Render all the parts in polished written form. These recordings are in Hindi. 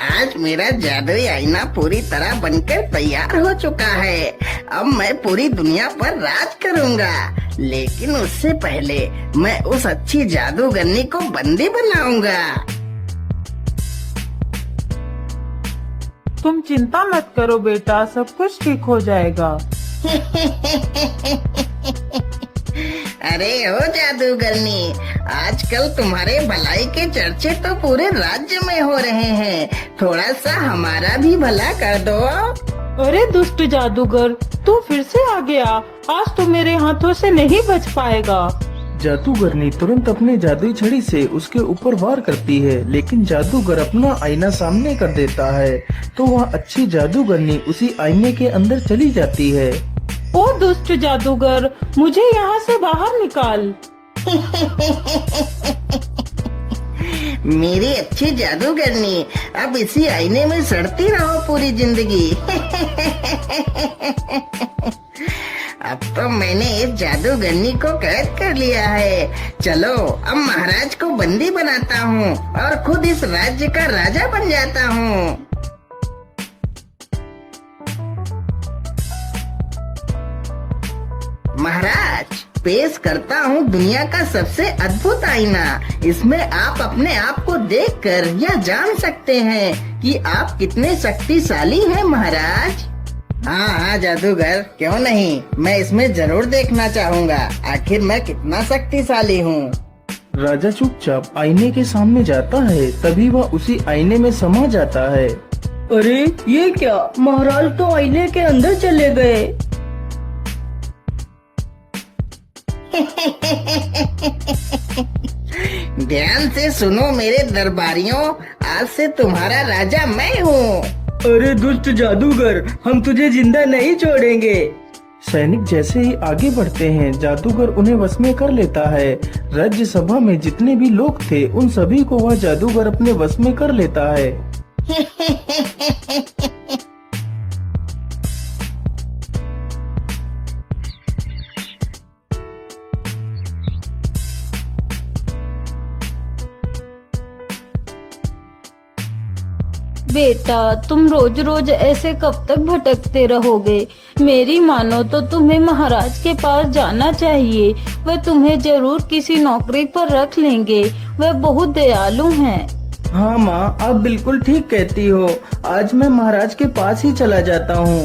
आज मेरा जादुई आईना पूरी तरह बनकर तैयार हो चुका है। अब मैं पूरी दुनिया पर राज करूंगा, लेकिन उससे पहले मैं उस अच्छी जादूगरनी को बंदी बनाऊंगा। तुम चिंता मत करो बेटा, सब कुछ ठीक हो जाएगा। अरे ओ जादूगरनी, आजकल तुम्हारे भलाई के चर्चे तो पूरे राज्य में हो रहे हैं। थोड़ा सा हमारा भी भला कर दो। अरे दुष्ट जादूगर, तू फिर से आ गया। आज तो मेरे हाथों से नहीं बच पाएगा। जादूगरनी तुरंत अपने जादुई छड़ी से उसके ऊपर वार करती है, लेकिन जादूगर अपना आईना सामने कर देता है तो वह अच्छी जादूगरनी उसी आईने के अंदर चली जाती है। ओ दुष्ट जादूगर, मुझे यहाँ से बाहर निकाल। मेरी अच्छी जादूगरनी, अब इसी आईने में सड़ती रहो पूरी जिंदगी। अब तो मैंने इस जादूगरनी को कैद कर लिया है। चलो अब महाराज को बंदी बनाता हूँ और खुद इस राज्य का राजा बन जाता हूँ। महाराज, पेश करता हूँ दुनिया का सबसे अद्भुत आईना। इसमें आप अपने आप को देखकर यह जान सकते हैं कि आप कितने शक्तिशाली हैं महाराज। हाँ हाँ जादूगर, क्यों नहीं, मैं इसमें जरूर देखना चाहूँगा आखिर मैं कितना शक्तिशाली हूँ। राजा चुपचाप आईने के सामने जाता है, तभी वह उसी आईने में समा जाता है। अरे ये क्या, महाराज तो आईने के अंदर चले गए। ध्यान से सुनो मेरे दरबारियों, आज से तुम्हारा राजा मैं हूँ। अरे दुष्ट जादूगर, हम तुझे जिंदा नहीं छोड़ेंगे। सैनिक जैसे ही आगे बढ़ते हैं, जादूगर उन्हें वश में कर लेता है। राज्य सभा में जितने भी लोग थे उन सभी को वह जादूगर अपने वश में कर लेता है। बेटा, तुम रोज रोज ऐसे कब तक भटकते रहोगे? मेरी मानो तो तुम्हें महाराज के पास जाना चाहिए। वह तुम्हें जरूर किसी नौकरी पर रख लेंगे। वह बहुत दयालु हैं। हाँ माँ, आप बिल्कुल ठीक कहती हो। आज मैं महाराज के पास ही चला जाता हूँ।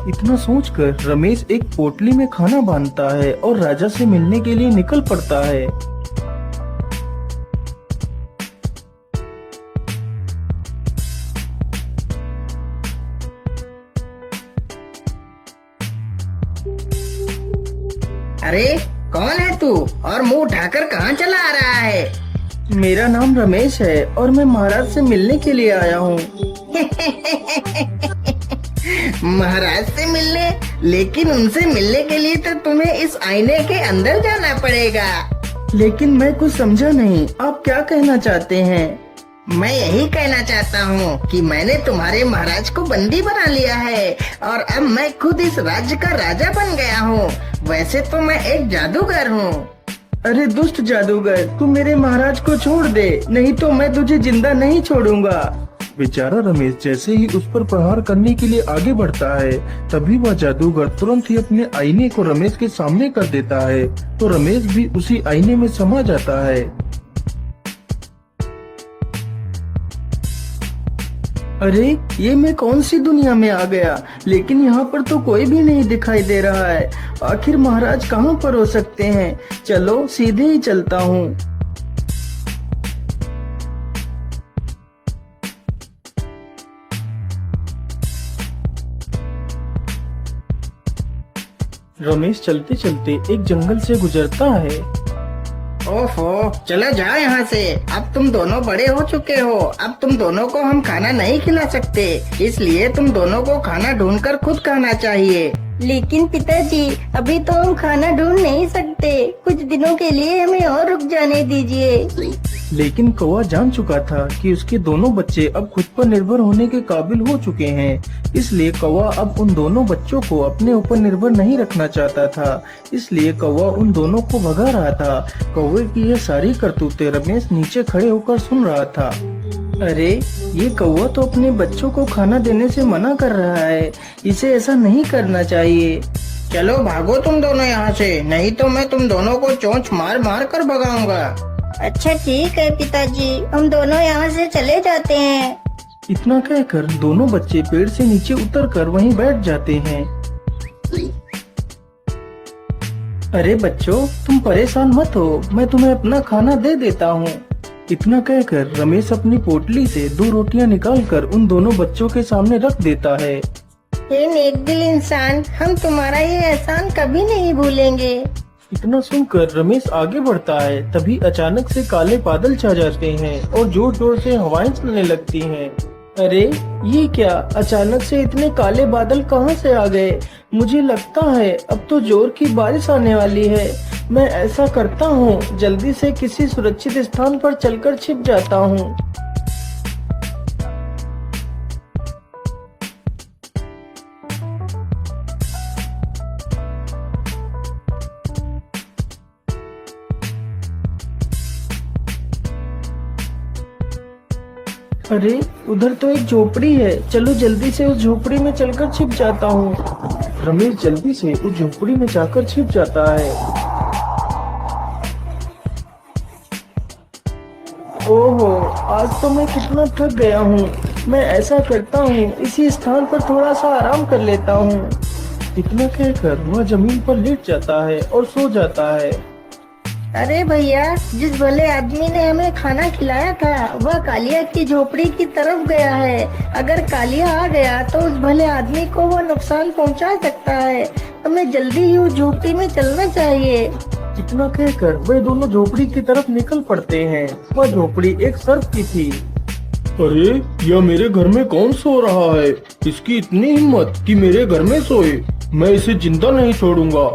इतना सोचकर रमेश एक पोटली में खाना बांधता है और राजा से मिलने के लिए निकल पड़ता है। अरे कौन है तू और मुंह उठाकर कहाँ चला आ रहा है? मेरा नाम रमेश है और मैं महाराज से मिलने के लिए आया हूँ। महाराज से मिलने? लेकिन उनसे मिलने के लिए तो तुम्हें इस आईने के अंदर जाना पड़ेगा। लेकिन मैं कुछ समझा नहीं, आप क्या कहना चाहते हैं? मैं यही कहना चाहता हूँ कि मैंने तुम्हारे महाराज को बंदी बना लिया है और अब मैं खुद इस राज्य का राजा बन गया हूँ। वैसे तो मैं एक जादूगर हूँ। अरे दुष्ट जादूगर, तू मेरे महाराज को छोड़ दे, नहीं तो मैं तुझे जिंदा नहीं छोड़ूंगा। बेचारा रमेश जैसे ही उस पर प्रहार करने के लिए आगे बढ़ता है, तभी वह जादूगर तुरंत ही अपने आईने को रमेश के सामने कर देता है, तो रमेश भी उसी आईने में समा जाता है। अरे ये मैं कौन सी दुनिया में आ गया? लेकिन यहाँ पर तो कोई भी नहीं दिखाई दे रहा है। आखिर महाराज कहाँ पर हो सकते हैं? चलो सीधे ही चलता हूँ। रमेश चलते चलते एक जंगल से गुजरता है। ओफो, चलो जाओ यहाँ से। अब तुम दोनों बड़े हो चुके हो। अब तुम दोनों को हम खाना नहीं खिला सकते, इसलिए तुम दोनों को खाना ढूंढकर खुद खाना चाहिए। लेकिन पिताजी, अभी तो हम खाना ढूंढ नहीं सकते, कुछ दिनों के लिए हमें और रुक जाने दीजिए। लेकिन कौवा जान चुका था कि उसके दोनों बच्चे अब खुद पर निर्भर होने के काबिल हो चुके हैं। इसलिए कौवा अब उन दोनों बच्चों को अपने ऊपर निर्भर नहीं रखना चाहता था। इसलिए कौवा उन दोनों को भगा रहा था। कौवे की यह सारी करतूतें रमेश नीचे खड़े होकर सुन रहा था। अरे, ये कौवा तो अपने बच्चों को खाना देने से मना कर रहा है। इसे ऐसा नहीं करना चाहिए। चलो भागो तुम दोनों यहाँ से, नहीं तो मैं तुम दोनों को चोंच मार मार कर भगाऊंगा। अच्छा ठीक है पिताजी, हम दोनों यहाँ से चले जाते हैं। इतना कहकर दोनों बच्चे पेड़ से नीचे उतरकर वहीं बैठ जाते हैं। अरे बच्चों, तुम परेशान मत हो, मैं तुम्हें अपना खाना दे देता हूँ। इतना कहकर रमेश अपनी पोटली से 2 रोटियां निकालकर उन दोनों बच्चों के सामने रख देता है। हे नेक दिल इंसान, हम तुम्हारा ये एहसान कभी नहीं भूलेंगे। इतना सुनकर रमेश आगे बढ़ता है। तभी अचानक से काले बादल छा जाते हैं और जोर जोर से हवाएं चलने लगती हैं। अरे, ये क्या, अचानक से इतने काले बादल कहाँ से आ गए? मुझे लगता है अब तो जोर की बारिश आने वाली है। मैं ऐसा करता हूँ, जल्दी से किसी सुरक्षित स्थान पर चलकर छिप जाता हूँ। अरे, उधर तो एक झोपड़ी है, चलो जल्दी से उस झोपड़ी में चलकर छिप जाता हूँ। रमेश जल्दी से उस झोपड़ी में जाकर छिप जाता है। ओहो, आज तो मैं कितना थक गया हूँ। मैं ऐसा करता हूँ, इसी स्थान पर थोड़ा सा आराम कर लेता हूँ। इतना कहकर वह जमीन पर लेट जाता है और सो जाता है। अरे भैया, जिस भले आदमी ने हमें खाना खिलाया था वह कालिया की झोपड़ी की तरफ गया है। अगर कालिया आ गया तो उस भले आदमी को वो नुकसान पहुंचा सकता है। हमें जल्दी ही उस झोपड़ी में चलना चाहिए। इतना कहकर वे दोनों झोपड़ी की तरफ निकल पड़ते हैं। वह झोपड़ी एक सर्प की थी। अरे, यह मेरे घर में कौन सो रहा है? इसकी इतनी हिम्मत कि मेरे घर में सोए। मैं इसे जिंदा नहीं छोड़ूंगा।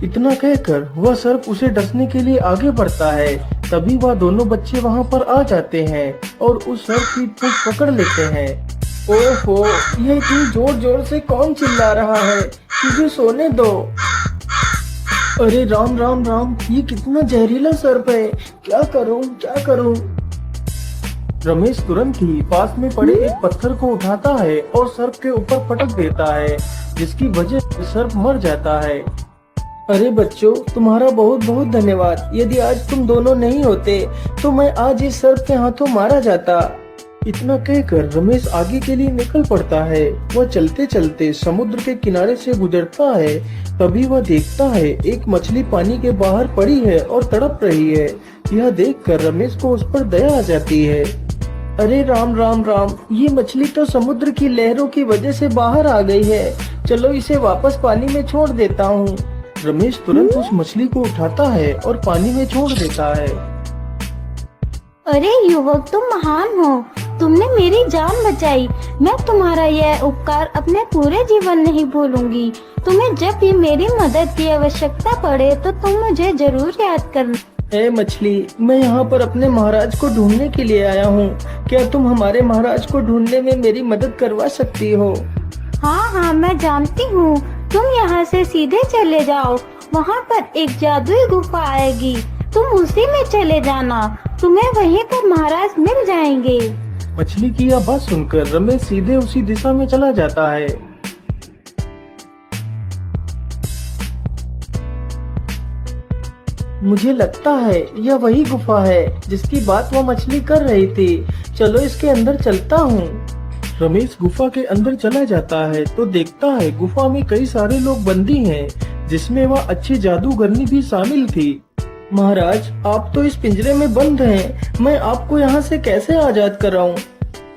इतना कहकर वह सर्प उसे डसने के लिए आगे बढ़ता है। तभी वह दोनों बच्चे वहां पर आ जाते हैं और उस सर्प की पूंछ पकड़ लेते हैं। ओहो, ये इतनी जोर जोर से कौन चिल्ला रहा है? मुझे सोने दो। अरे राम राम राम, ये कितना जहरीला सर्प है। क्या करूं, क्या करूं? रमेश तुरंत ही पास में पड़े एक पत्थर को उठाता है और सर्प के ऊपर पटक देता है, जिसकी वजह से सर्प मर जाता है। अरे बच्चों, तुम्हारा बहुत बहुत धन्यवाद। यदि आज तुम दोनों नहीं होते तो मैं आज इस सर्प के हाथों मारा जाता। इतना कहकर रमेश आगे के लिए निकल पड़ता है। वह चलते चलते समुद्र के किनारे से गुजरता है। तभी वह देखता है एक मछली पानी के बाहर पड़ी है और तड़प रही है। यह देखकर रमेश को उस पर दया आ जाती है। अरे राम राम राम, ये मछली तो समुद्र की लहरों की वजह से बाहर आ गई है। चलो इसे वापस पानी में छोड़ देता हूँ। रमेश तुरंत उस मछली को उठाता है और पानी में छोड़ देता है। अरे युवक, तुम महान हो, तुमने मेरी जान बचाई। मैं तुम्हारा यह उपकार अपने पूरे जीवन नहीं भूलूंगी। तुम्हें जब भी मेरी मदद की आवश्यकता पड़े तो तुम मुझे जरूर याद करना। ए मछली, मैं यहाँ पर अपने महाराज को ढूंढने के लिए आया हूँ। क्या तुम हमारे महाराज को ढूंढने में मेरी मदद करवा सकती हो? हाँ हाँ, मैं जानती हूँ। तुम यहाँ से सीधे चले जाओ, वहाँ पर एक जादुई गुफा आएगी, तुम उसी में चले जाना। तुम्हें वहीं पर महाराज मिल जाएंगे। मछली की यह बात सुनकर रमेश सीधे उसी दिशा में चला जाता है। मुझे लगता है यह वही गुफा है जिसकी बात वह मछली कर रही थी। चलो इसके अंदर चलता हूँ। रमेश गुफा के अंदर चला जाता है तो देखता है गुफा में कई सारे लोग बंदी हैं, जिसमें वह अच्छी जादूगरनी भी शामिल थी। महाराज, आप तो इस पिंजरे में बंद हैं। मैं आपको यहाँ से कैसे आजाद कराऊं?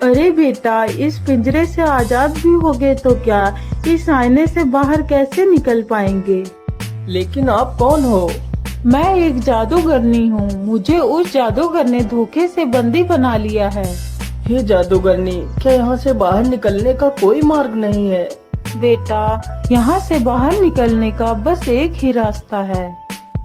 अरे बेटा, इस पिंजरे से आजाद भी हो गए तो क्या, इस आईने से बाहर कैसे निकल पाएंगे? लेकिन आप कौन हो? मैं एक जादूगरनी हूँ। मुझे उस जादूगर ने धोखे से बंदी बना लिया है। हे जादूगरनी, क्या यहाँ से बाहर निकलने का कोई मार्ग नहीं है? बेटा, यहाँ से बाहर निकलने का बस एक ही रास्ता है।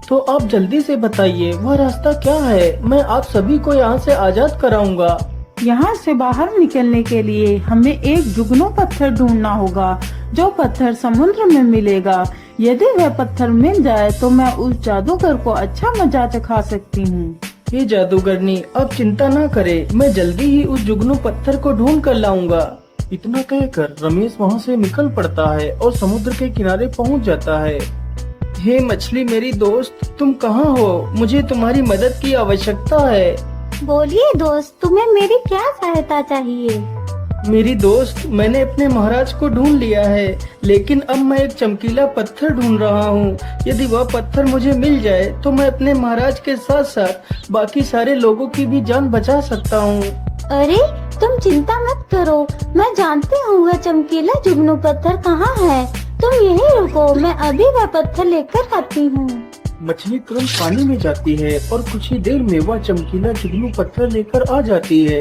तो आप जल्दी से बताइए वह रास्ता क्या है, मैं आप सभी को यहाँ से आजाद कराऊंगा। यहाँ से बाहर निकलने के लिए हमें एक जुगनू पत्थर ढूंढना होगा, जो पत्थर समुद्र में मिलेगा। यदि वह पत्थर मिल जाए तो मैं उस जादूगर को अच्छा मजा चखा सकती हूँ। ये जादूगरनी, आप चिंता ना करे, मैं जल्दी ही उस जुगनू पत्थर को ढूंढ कर लाऊंगा। इतना कहकर रमेश वहाँ से निकल पड़ता है और समुद्र के किनारे पहुँच जाता है। हे मछली मेरी दोस्त, तुम कहाँ हो? मुझे तुम्हारी मदद की आवश्यकता है। बोलिए दोस्त, तुम्हें मेरी क्या सहायता चाहिए? मेरी दोस्त, मैंने अपने महाराज को ढूंढ लिया है, लेकिन अब मैं एक चमकीला पत्थर ढूंढ रहा हूँ। यदि वह पत्थर मुझे मिल जाए तो मैं अपने महाराज के साथ साथ बाकी सारे लोगों की भी जान बचा सकता हूँ। अरे तुम चिंता मत करो, मैं जानती हूँ वह चमकीला जुगनू पत्थर कहाँ है। तुम यहीं रुको, मैं अभी वह पत्थर लेकर आती हूँ। मछली तुरंत पानी में जाती है और कुछ ही देर में वह चमकीला जुगनू पत्थर लेकर आ जाती है।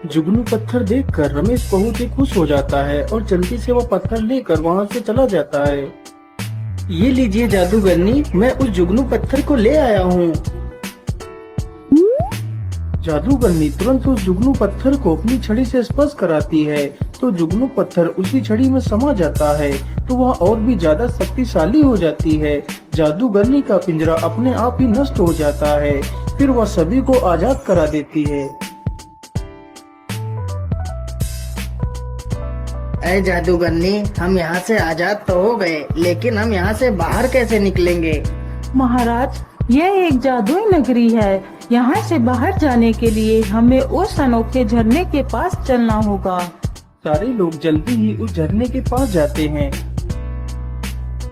जुगनू पत्थर देखकर रमेश बहुत ही खुश हो जाता है और जल्दी से वह पत्थर लेकर वहाँ से चला जाता है। ये लीजिए जादूगरनी, मैं उस जुगनू पत्थर को ले आया हूँ। जादूगरनी तुरंत उस जुगनू पत्थर को अपनी छड़ी से स्पर्श कराती है तो जुगनू पत्थर उसी छड़ी में समा जाता है, तो वह और भी ज्यादा शक्तिशाली हो जाती है। जादूगरनी का पिंजरा अपने आप ही नष्ट हो जाता है। फिर वह सभी को आजाद करा देती है। ऐ जादूगरनी, हम यहाँ से आजाद तो हो गए, लेकिन हम यहाँ से बाहर कैसे निकलेंगे? महाराज, यह एक जादुई नगरी है। यहाँ से बाहर जाने के लिए हमें उस अनोखे झरने के पास चलना होगा। सारे लोग जल्दी ही उस झरने के पास जाते हैं।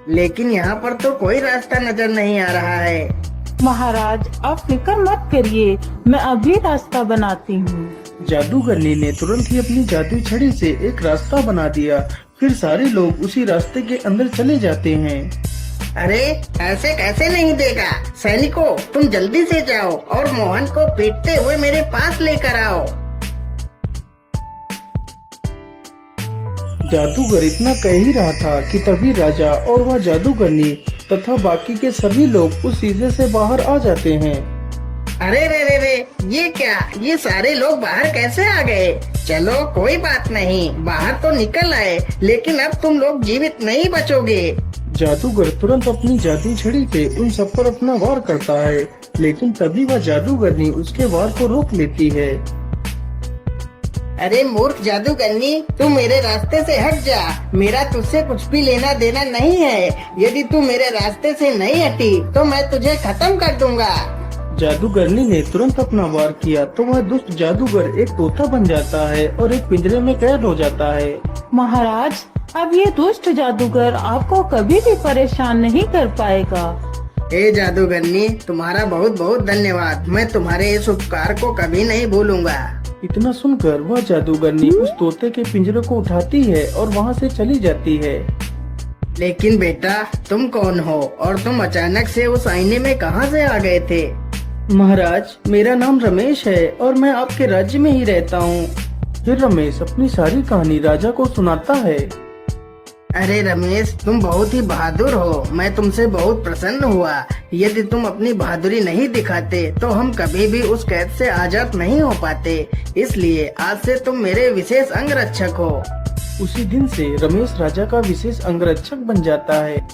लेकिन यहाँ पर तो कोई रास्ता नजर नहीं आ रहा है। महाराज, आप फिक्र मत करिए, मैं अभी रास्ता बनाती हूँ। जादूगरनी ने तुरंत ही अपनी जादुई छड़ी से एक रास्ता बना दिया। फिर सारे लोग उसी रास्ते के अंदर चले जाते हैं। अरे ऐसे कैसे नहीं देगा? सैनिकों, तुम जल्दी से जाओ और मोहन को पीटते हुए मेरे पास लेकर आओ। जादूगर इतना कह ही रहा था कि तभी राजा और वह जादूगरनी तथा बाकी के सभी लोग उस शीशे से बाहर आ जाते हैं। अरे रे रे रे, ये क्या? ये सारे लोग बाहर कैसे आ गए? चलो कोई बात नहीं, बाहर तो निकल आए, लेकिन अब तुम लोग जीवित नहीं बचोगे। जादूगर तुरंत अपनी जादुई छड़ी से उन सब पर अपना वार करता है, लेकिन तभी वह जादूगरनी उसके वार को रोक लेती है। अरे मूर्ख जादूगरनी, तू मेरे रास्ते से हट जा। मेरा तुझसे कुछ भी लेना देना नहीं है। यदि तू मेरे रास्ते से नहीं हटी तो मैं तुझे खत्म कर दूंगा। जादूगरनी ने तुरंत अपना वार किया तो वह दुष्ट जादूगर एक तोता बन जाता है और एक पिंजरे में कैद हो जाता है। महाराज, अब ये दुष्ट जादूगर आपको कभी भी परेशान नहीं कर पाएगा। हे जादूगरनी, तुम्हारा बहुत बहुत धन्यवाद। मैं तुम्हारे इस उपकार को कभी नहीं भूलूंगा। इतना सुनकर वह जादूगरनी उस तोते के पिंजरे को उठाती है और वहाँ से चली जाती है। लेकिन बेटा, तुम कौन हो और तुम अचानक से उस आईने में कहां से आ गए थे? महाराज, मेरा नाम रमेश है और मैं आपके राज्य में ही रहता हूँ। फिर रमेश अपनी सारी कहानी राजा को सुनाता है। अरे रमेश, तुम बहुत ही बहादुर हो। मैं तुमसे बहुत प्रसन्न हुआ। यदि तुम अपनी बहादुरी नहीं दिखाते तो हम कभी भी उस कैद से आजाद नहीं हो पाते। इसलिए आज से तुम मेरे विशेष अंगरक्षक हो। उसी दिन से रमेश राजा का विशेष अंगरक्षक बन जाता है।